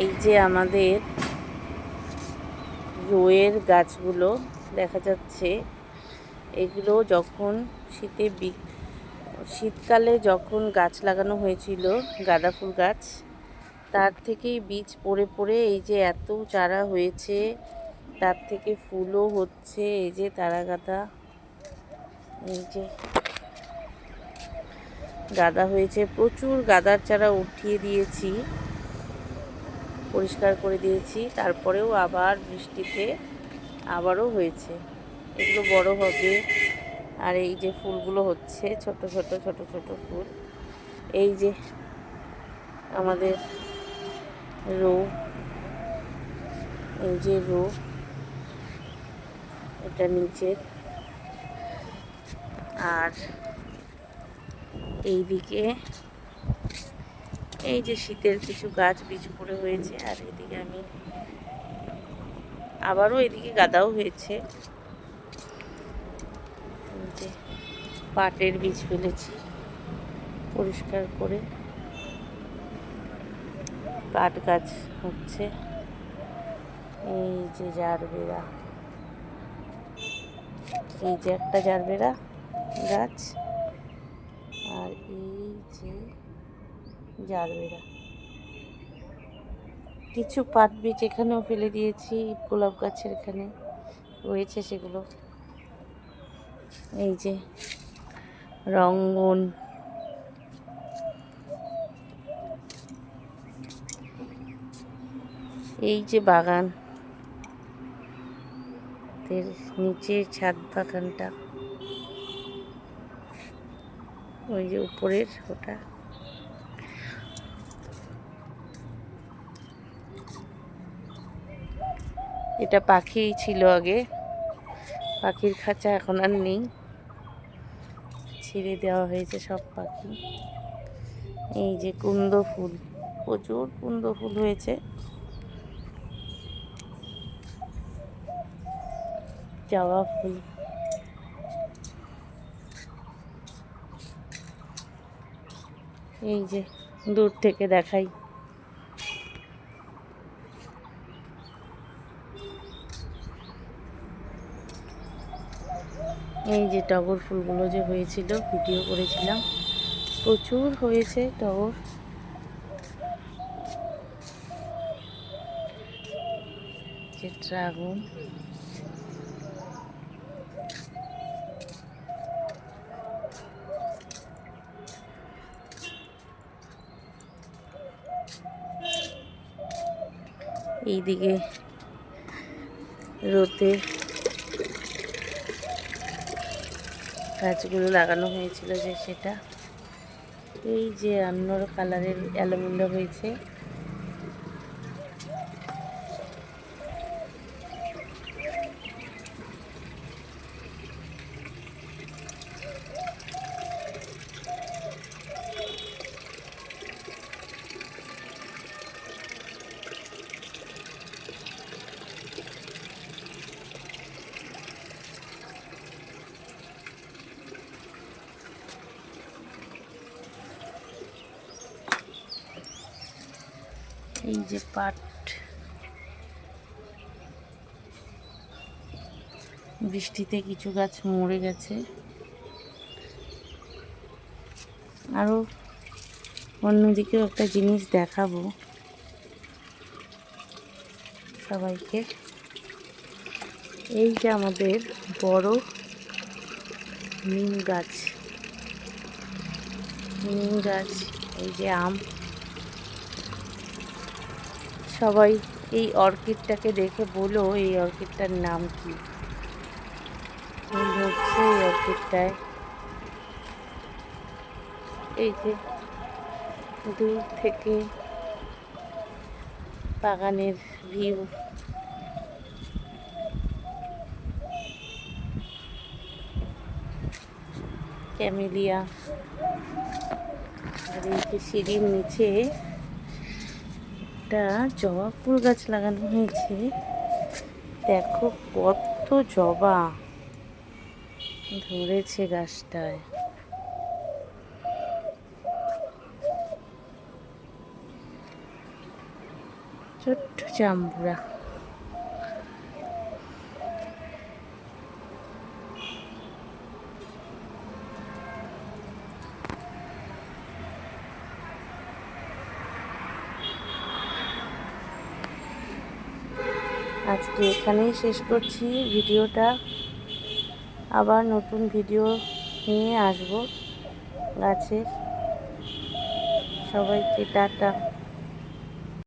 এই যে আমাদের রোয়ের গাছগুলো দেখা যাচ্ছে, এগুলো যখন শীতকালে যখন গাছ লাগানো হয়েছিল গাঁদা ফুল গাছ, তার থেকেই বীজ পড়ে পড়ে এই যে এত চারা হয়েছে, তার থেকে ফুলও হচ্ছে। এই যে তারা গাঁদা, এই যে গাঁদা হয়েছে, প্রচুর গাঁদার চারা উঠিয়ে দিয়েছি, পরিষ্কার করে দিয়েছি, তারপরেও আবার বৃষ্টিতে আবারও হয়েছে। এগুলো বড় হবে। আর এই যে ফুলগুলো হচ্ছে ছোট ছোট ছোট ছোট ফুল। এই যে আমাদের রো, এই যে রো, এটা নিচের। আর এইদিকে এই যে শীতের কিছু গাছ বীজ পড়ে হয়েছে। আর এদিকে আমি আবারও এদিকে গাঁদাও হয়েছে। এই যে পাটের বীজ ফেলেছি পরিষ্কার করে, পাট গাছ হচ্ছে। এই যে জারবেরা, এই যে একটা জারবেরা গাছ, আর এই যে জারবেরা। কিছু পাট বীজ এখানেও ফেলে দিয়েছি, গোলাপ গাছের এখানে রয়েছে সেগুলো। এই যে রঙ্গন, এই যে বাগান, নিচে ছাদ বাগানটা, ওই যে উপরের ওটা। এটা পাখি ছিল আগে, পাখির খাঁচা এখন আর নেই, ছেড়ে দেওয়া হয়েছে সব পাখি। এই যে কুন্দ ফুল, প্রচুর কুন্দ ফুল হয়েছে। জবা ফুল, এই যে দূর থেকে দেখাই। এই যে টগর ফুলগুলো যে হয়েছিল, ভিডিও করেছিলাম, প্রচুর হয়েছে টগর। যে ড্রাগন, এইদিকে রোতে গাছগুলো লাগানো হয়েছিল যে সেটা। এই যে অন্য কালারের অ্যালোভেরা হয়েছে। এই যে পাট, বৃষ্টিতে কিছু গাছ মরে গেছে। আরও অন্যদিকেও একটা জিনিস দেখাবো সবাইকে। এই যে আমাদের বড় নিম গাছ, নিম গাছ, এই যে আম। সবাই এই অর্কিডটাকে দেখে বলো এই অর্কিডটার নাম কি? ফুল হচ্ছে এই অর্কিডটায়। এই যে দূর থেকে বাগানের ভিউ, ক্যামেলিয়া। আর এই যে সিঁড়ির নিচে একটা জবা ফুল গাছ লাগানো হয়েছে। দেখো কত জবা ধরেছে গাছটায়। ছোট্ট জাম্বুরা। আজকে এখানেই শেষ করছি ভিডিওটা। আবার নতুন ভিডিও নিয়ে আসবো গাছের। সবাইকে টাটা।